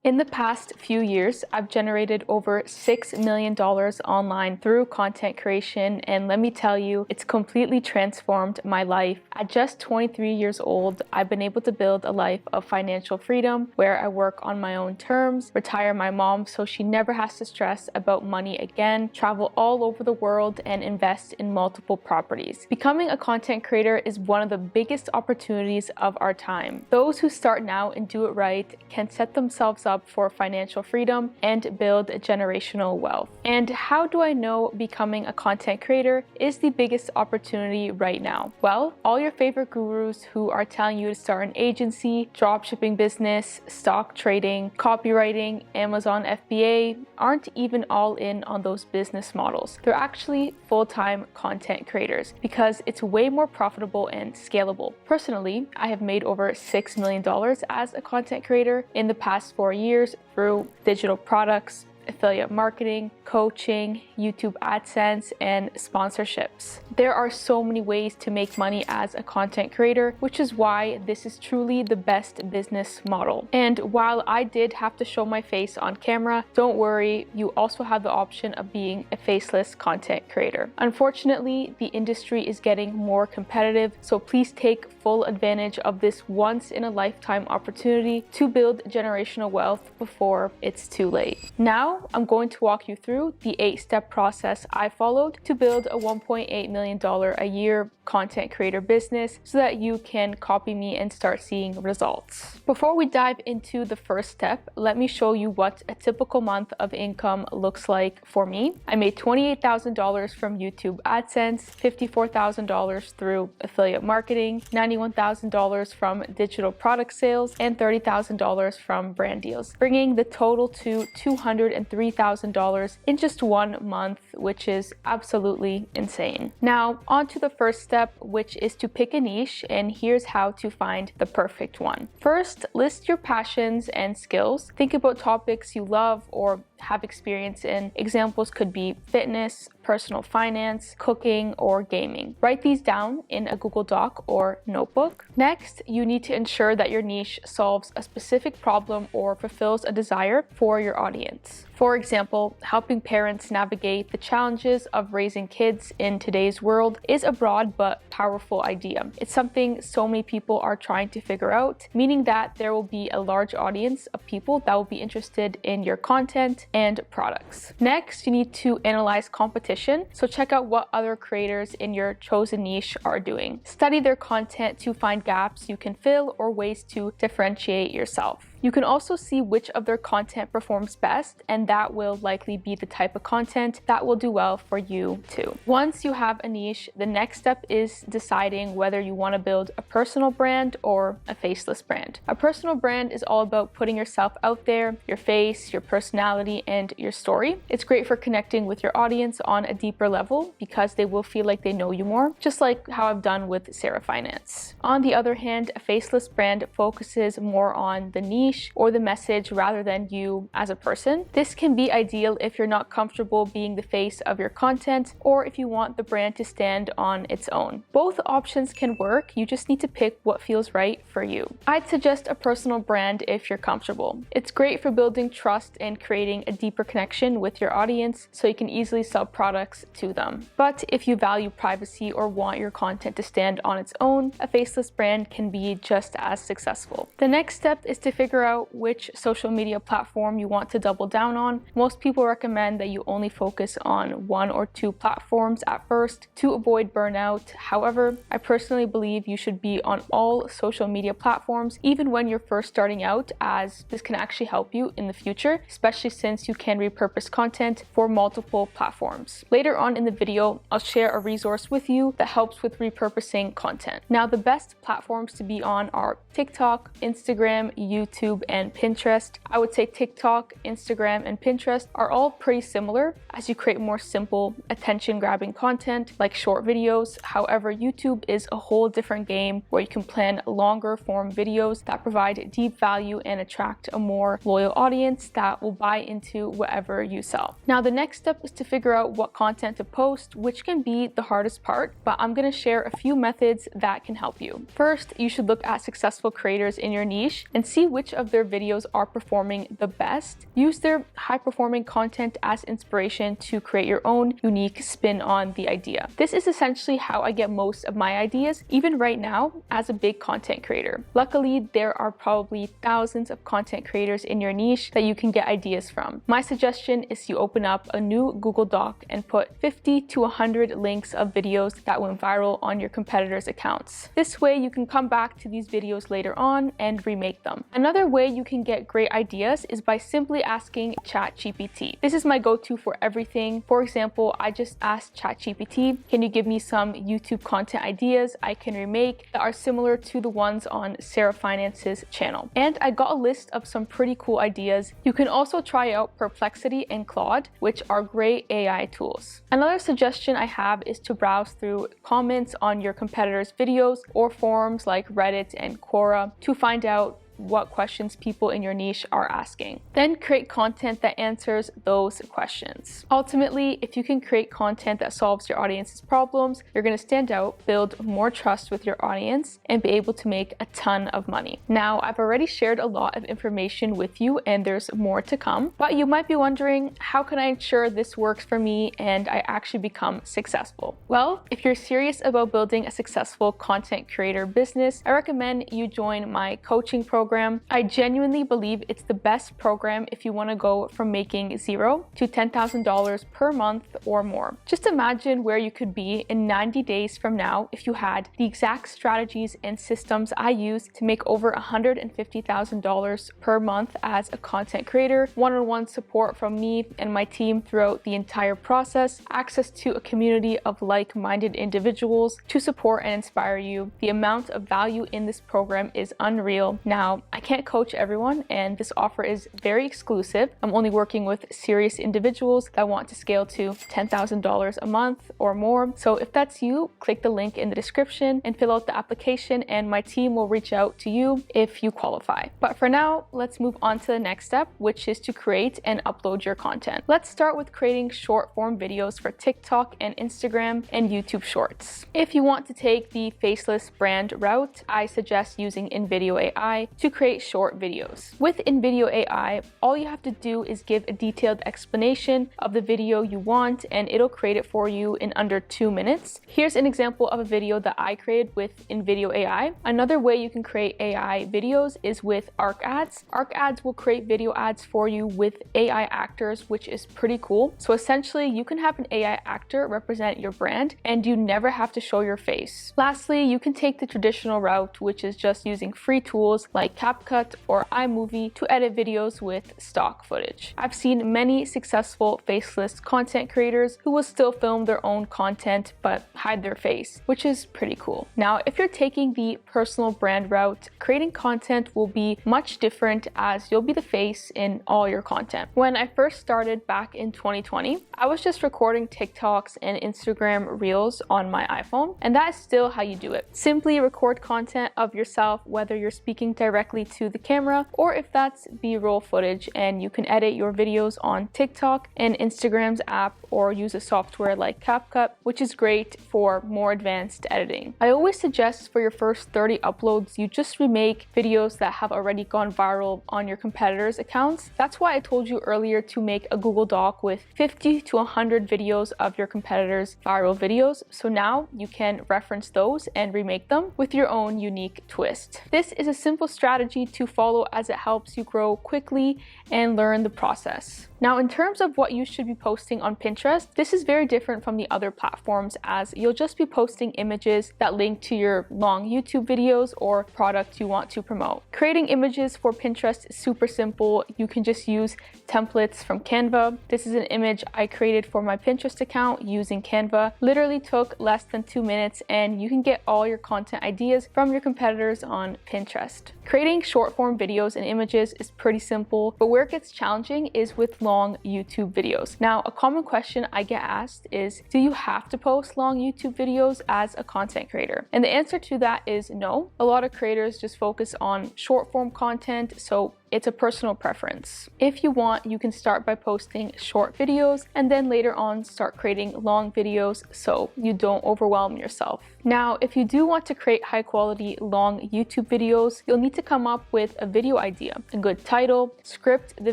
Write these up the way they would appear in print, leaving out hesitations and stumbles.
In the past few years, I've generated over $6 million online through content creation, and let me tell you, it's completely transformed my life. At just 23 years old, I've been able to build a life of financial freedom where I work on my own terms, retire my mom so she never has to stress about money again, travel all over the world, and invest in multiple properties. Becoming a content creator is one of the biggest opportunities of our time. Those who start now and do it right can set themselves up for financial freedom and build generational wealth. And how do I know becoming a content creator is the biggest opportunity right now? Well, all your favorite gurus who are telling you to start an agency, dropshipping business, stock trading, copywriting, Amazon FBA aren't even all in on those business models. They're actually full-time content creators because it's way more profitable and scalable. Personally, I have made over $6 million as a content creator in the past 4 years through digital products, affiliate marketing, coaching, YouTube AdSense, and sponsorships. There are so many ways to make money as a content creator, which is why this is truly the best business model. And while I did have to show my face on camera, don't worry, you also have the option of being a faceless content creator. Unfortunately, the industry is getting more competitive, so please take full advantage of this once-in-a-lifetime opportunity to build generational wealth before it's too late. Now, I'm going to walk you through the 8-step process I followed to build a $1.8 million a year content creator business so that you can copy me and start seeing results. Before we dive into the first step, let me show you what a typical month of income looks like for me. I made $28,000 from YouTube AdSense, $54,000 through affiliate marketing, $91,000 from digital product sales, and $30,000 from brand deals, bringing the total to $203,000 in just 1 month, which is absolutely insane. Now, on to the first step, which is to pick a niche, and here's how to find the perfect one. First, list your passions and skills. Think about topics you love or have experience in. Examples could be fitness, personal finance, cooking, or gaming. Write these down in a Google Doc or notebook. Next, you need to ensure that your niche solves a specific problem or fulfills a desire for your audience. For example, helping parents navigate the challenges of raising kids in today's world is a broad but powerful idea. It's something so many people are trying to figure out, meaning that there will be a large audience of people that will be interested in your content and products. Next, you need to analyze competition. So check out what other creators in your chosen niche are doing. Study their content to find gaps you can fill or ways to differentiate yourself. You can also see which of their content performs best, and that will likely be the type of content that will do well for you too. Once you have a niche, the next step is deciding whether you want to build a personal brand or a faceless brand. A personal brand is all about putting yourself out there, your face, your personality, and your story. It's great for connecting with your audience on a deeper level because they will feel like they know you more, just like how I've done with Sarah Finance. On the other hand, a faceless brand focuses more on the niche or the message rather than you as a person. This can be ideal if you're not comfortable being the face of your content or if you want the brand to stand on its own. Both options can work, you just need to pick what feels right for you. I'd suggest a personal brand if you're comfortable. It's great for building trust and creating a deeper connection with your audience so you can easily sell products to them. But if you value privacy or want your content to stand on its own, a faceless brand can be just as successful. The next step is to figure out which social media platform you want to double down on. Most people recommend that you only focus on 1 or 2 platforms at first to avoid burnout. However, I personally believe you should be on all social media platforms even when you're first starting out, as this can actually help you in the future, especially since you can repurpose content for multiple platforms. Later on in the video, I'll share a resource with you that helps with repurposing content. Now, the best platforms to be on are TikTok, Instagram, YouTube, and Pinterest. I would say TikTok, Instagram, and Pinterest are all pretty similar as you create more simple, attention-grabbing content like short videos. However, YouTube is a whole different game where you can plan longer form videos that provide deep value and attract a more loyal audience that will buy into whatever you sell. Now, the next step is to figure out what content to post, which can be the hardest part, but I'm going to share a few methods that can help you. First, you should look at successful creators in your niche and see which of their videos are performing the best. Use their high-performing content as inspiration to create your own unique spin on the idea. This is essentially how I get most of my ideas, even right now as a big content creator. Luckily, there are probably thousands of content creators in your niche that you can get ideas from. My suggestion is you open up a new Google Doc and put 50 to 100 links of videos that went viral on your competitors' accounts. This way you can come back to these videos later on and remake them. Another way you can get great ideas is by simply asking ChatGPT. This is my go-to for everything. For example, I just asked ChatGPT, can you give me some YouTube content ideas I can remake that are similar to the ones on Sarah Finance's channel? And I got a list of some pretty cool ideas. You can also try out Perplexity and Claude, which are great AI tools. Another suggestion I have is to browse through comments on your competitors' videos or forums like Reddit and Quora to find out what questions people in your niche are asking. Then create content that answers those questions. Ultimately, if you can create content that solves your audience's problems, you're going to stand out, build more trust with your audience, and be able to make a ton of money. Now, I've already shared a lot of information with you and there's more to come, but you might be wondering, how can I ensure this works for me and I actually become successful? Well, if you're serious about building a successful content creator business, I recommend you join my coaching program. I genuinely believe it's the best program if you want to go from making $0 to $10,000 per month or more. Just imagine where you could be in 90 days from now if you had the exact strategies and systems I use to make over $150,000 per month as a content creator, one-on-one support from me and my team throughout the entire process, access to a community of like-minded individuals to support and inspire you. The amount of value in this program is unreal. Now, I can't coach everyone, and this offer is very exclusive. I'm only working with serious individuals that want to scale to $10,000 a month or more. So if that's you, click the link in the description and fill out the application, and my team will reach out to you if you qualify. But for now, let's move on to the next step, which is to create and upload your content. Let's start with creating short form videos for TikTok and Instagram and YouTube Shorts. If you want to take the faceless brand route, I suggest using InVideo AI to create short videos. With InVideo AI, all you have to do is give a detailed explanation of the video you want and it'll create it for you in under 2 minutes. Here's an example of a video that I created with InVideo AI. Another way you can create AI videos is with ArcAds. ArcAds will create video ads for you with AI actors, which is pretty cool. So essentially, you can have an AI actor represent your brand and you never have to show your face. Lastly, you can take the traditional route, which is just using free tools like CapCut or iMovie to edit videos with stock footage. I've seen many successful faceless content creators who will still film their own content but hide their face, which is pretty cool. Now, if you're taking the personal brand route, creating content will be much different as you'll be the face in all your content. When I first started back in 2020, I was just recording TikToks and Instagram Reels on my iPhone, and that is still how you do it. Simply record content of yourself, whether you're speaking directly to the camera or if that's B-roll footage, and you can edit your videos on TikTok and Instagram's app or use a software like CapCut, which is great for more advanced editing. I always suggest for your first 30 uploads, you just remake videos that have already gone viral on your competitors' accounts. That's why I told you earlier to make a Google Doc with 50 to 100 videos of your competitors' viral videos. So now you can reference those and remake them with your own unique twist. This is a simple strategy to follow as it helps you grow quickly and learn the process. Now, in terms of what you should be posting on Pinterest, this is very different from the other platforms as you'll just be posting images that link to your long YouTube videos or product you want to promote. Creating images for Pinterest is super simple. You can just use templates from Canva. This is an image I created for my Pinterest account using Canva. Literally took less than 2 minutes, and you can get all your content ideas from your competitors on Pinterest. Creating short form videos and images is pretty simple, but where it gets challenging is with long YouTube videos. Now, a common question I get asked is, do you have to post long YouTube videos as a content creator? And the answer to that is no. A lot of creators just focus on short form content, so it's a personal preference. If you want, you can start by posting short videos and then later on start creating long videos so you don't overwhelm yourself. Now, if you do want to create high quality long YouTube videos, you'll need to come up with a video idea, a good title, script the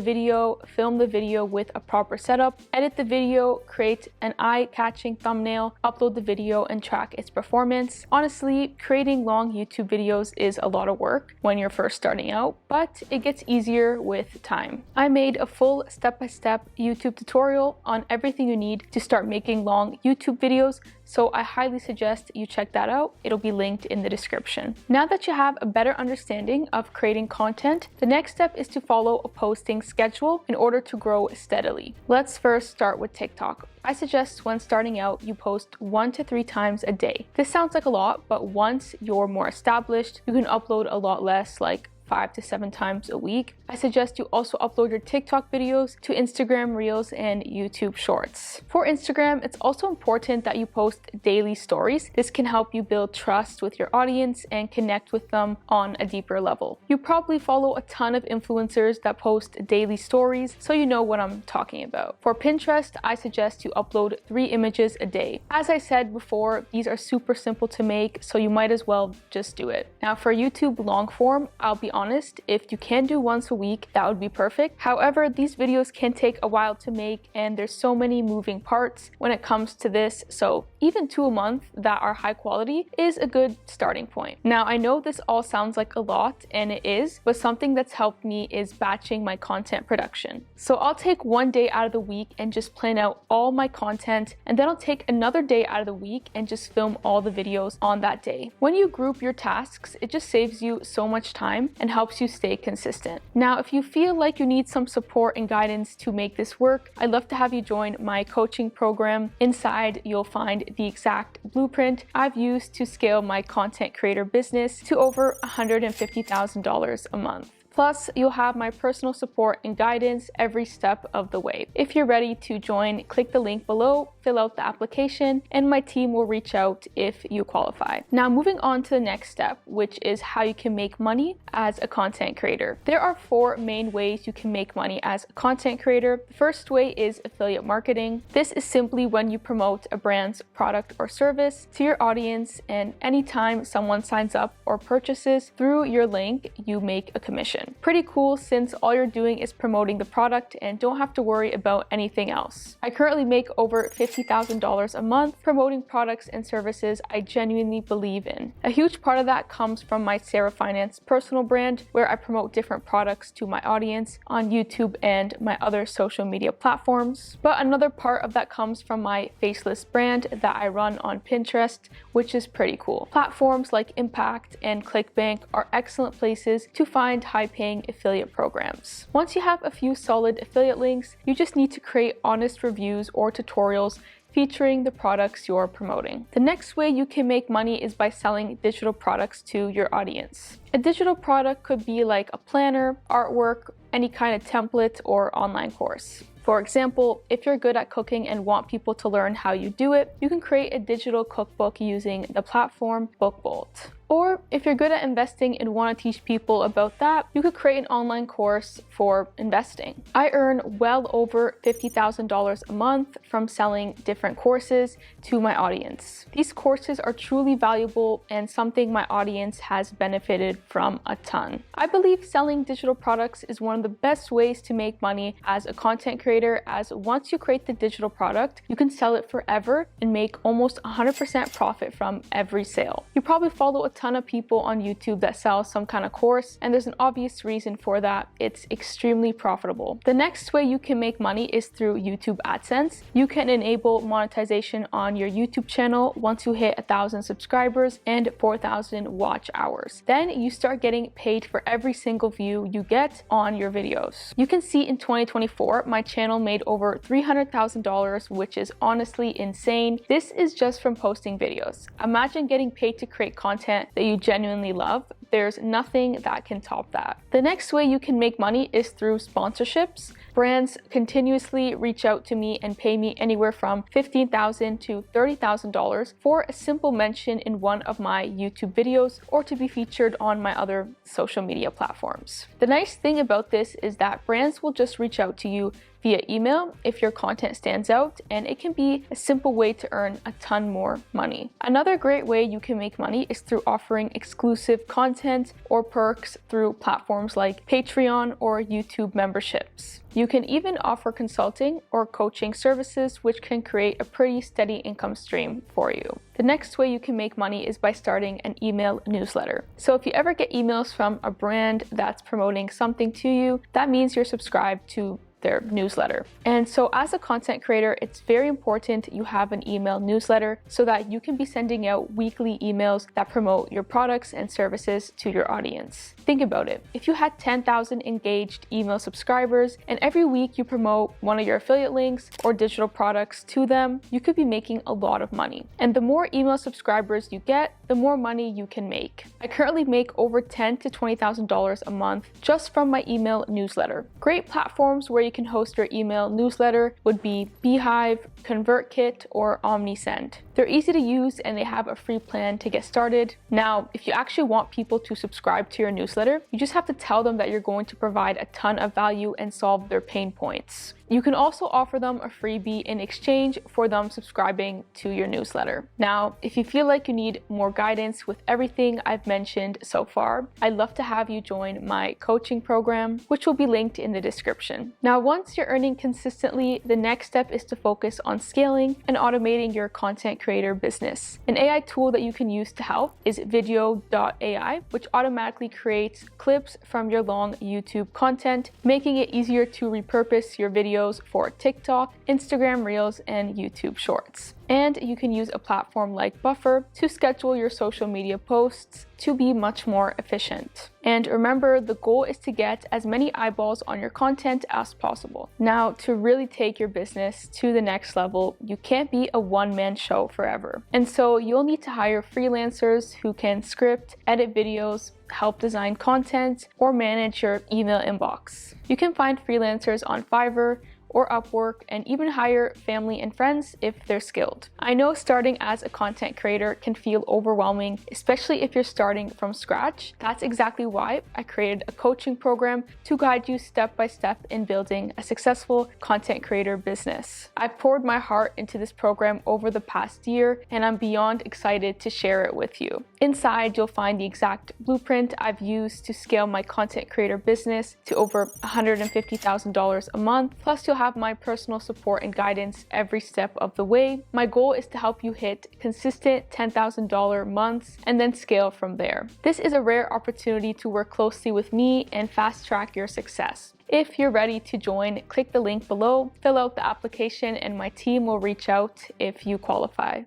video, film the video with a proper setup, edit the video, create an eye-catching thumbnail, upload the video, and track its performance. Honestly, creating long YouTube videos is a lot of work when you're first starting out, but it gets easier with time. I made a full step-by-step YouTube tutorial on everything you need to start making long YouTube videos, so I highly suggest you check that out. It'll be linked in the description. Now that you have a better understanding of creating content, the next step is to follow a posting schedule in order to grow steadily. Let's first start with TikTok. I suggest when starting out, you post 1 to 3 times a day. This sounds like a lot, but once you're more established, you can upload a lot less, like 5 to 7 times a week. I suggest you also upload your TikTok videos to Instagram Reels and YouTube Shorts. For Instagram, it's also important that you post daily stories. This can help you build trust with your audience and connect with them on a deeper level. You probably follow a ton of influencers that post daily stories, so you know what I'm talking about. For Pinterest, I suggest you upload 3 images a day. As I said before, these are super simple to make, so you might as well just do it. Now for YouTube long form, I'll be honest, if you can do once a week, that would be perfect. However, these videos can take a while to make and there's so many moving parts when it comes to this, so even 2 a month that are high quality is a good starting point. Now, I know this all sounds like a lot, and it is, but something that's helped me is batching my content production. So I'll take 1 day out of the week and just plan out all my content, and then I'll take another day out of the week and just film all the videos on that day. When you group your tasks, it just saves you so much time and helps you stay consistent. Now, if you feel like you need some support and guidance to make this work, I'd love to have you join my coaching program. Inside, you'll find the exact blueprint I've used to scale my content creator business to over $150,000 a month. Plus, you'll have my personal support and guidance every step of the way. If you're ready to join, click the link below, fill out the application, and my team will reach out if you qualify. Now, moving on to the next step, which is how you can make money as a content creator. There are 4 main ways you can make money as a content creator. The first way is affiliate marketing. This is simply when you promote a brand's product or service to your audience, and anytime someone signs up or purchases through your link, you make a commission. Pretty cool, since all you're doing is promoting the product and don't have to worry about anything else. I currently make over $50,000 a month promoting products and services I genuinely believe in. A huge part of that comes from my Sarah Finance personal brand, where I promote different products to my audience on YouTube and my other social media platforms. But another part of that comes from my Faceless brand that I run on Pinterest, which is pretty cool. Platforms like Impact and ClickBank are excellent places to find high-paying affiliate programs. Once you have a few solid affiliate links, you just need to create honest reviews or tutorials featuring the products you're promoting. The next way you can make money is by selling digital products to your audience. A digital product could be like a planner, artwork, any kind of template, or online course. For example, if you're good at cooking and want people to learn how you do it, you can create a digital cookbook using the platform BookBolt. Or if you're good at investing and want to teach people about that, you could create an online course for investing. I earn well over $50,000 a month from selling different courses to my audience. These courses are truly valuable and something my audience has benefited from a ton. I believe selling digital products is one of the best ways to make money as a content creator, as once you create the digital product, you can sell it forever and make almost 100% profit from every sale. You probably follow a ton of people on YouTube that sell some kind of course, and there's an obvious reason for that. It's extremely profitable. The next way you can make money is through YouTube AdSense. You can enable monetization on your YouTube channel once you hit 1,000 subscribers and 4,000 watch hours. Then you start getting paid for every single view you get on your videos. You can see in 2024, my channel made over $300,000, which is honestly insane. This is just from posting videos. Imagine getting paid to create content that you genuinely love. There's nothing that can top that. The next way you can make money is through sponsorships. Brands continuously reach out to me and pay me anywhere from $15,000 to $30,000 for a simple mention in one of my YouTube videos or to be featured on my other social media platforms. The nice thing about this is that brands will just reach out to you via email if your content stands out, and it can be a simple way to earn a ton more money. Another great way you can make money is through offering exclusive content or perks through platforms like Patreon or YouTube memberships. You can even offer consulting or coaching services, which can create a pretty steady income stream for you. The next way you can make money is by starting an email newsletter. So if you ever get emails from a brand that's promoting something to you, that means you're subscribed to their newsletter. And so as a content creator, it's very important you have an email newsletter so that you can be sending out weekly emails that promote your products and services to your audience. Think about it. If you had 10,000 engaged email subscribers and every week you promote one of your affiliate links or digital products to them, you could be making a lot of money. And the more email subscribers you get, the more money you can make. I currently make over $10,000 to $20,000 a month just from my email newsletter. Great platforms where you can host your email newsletter would be Beehive, ConvertKit, or OmniSend. They're easy to use and they have a free plan to get started. Now, if you actually want people to subscribe to your newsletter, you just have to tell them that you're going to provide a ton of value and solve their pain points. You can also offer them a freebie in exchange for them subscribing to your newsletter. Now, if you feel like you need more guidance with everything I've mentioned so far, I'd love to have you join my coaching program, which will be linked in the description. Now, once you're earning consistently, the next step is to focus on scaling and automating your content creator business. An AI tool that you can use to help is Video.ai, which automatically creates clips from your long YouTube content, making it easier to repurpose your videos for TikTok, Instagram Reels, and YouTube Shorts. And you can use a platform like Buffer to schedule your social media posts to be much more efficient. And remember, the goal is to get as many eyeballs on your content as possible. Now, to really take your business to the next level, you can't be a one-man show forever. And so you'll need to hire freelancers who can script, edit videos, help design content, or manage your email inbox. You can find freelancers on Fiverr or Upwork, and even hire family and friends if they're skilled. I know starting as a content creator can feel overwhelming, especially if you're starting from scratch. That's exactly why I created a coaching program to guide you step by step in building a successful content creator business. I've poured my heart into this program over the past year, and I'm beyond excited to share it with you. Inside, you'll find the exact blueprint I've used to scale my content creator business to over $150,000 a month, plus you'll have my personal support and guidance every step of the way. My goal is to help you hit consistent $10,000 months and then scale from there. This is a rare opportunity to work closely with me and fast track your success. If you're ready to join, click the link below, fill out the application, and my team will reach out if you qualify.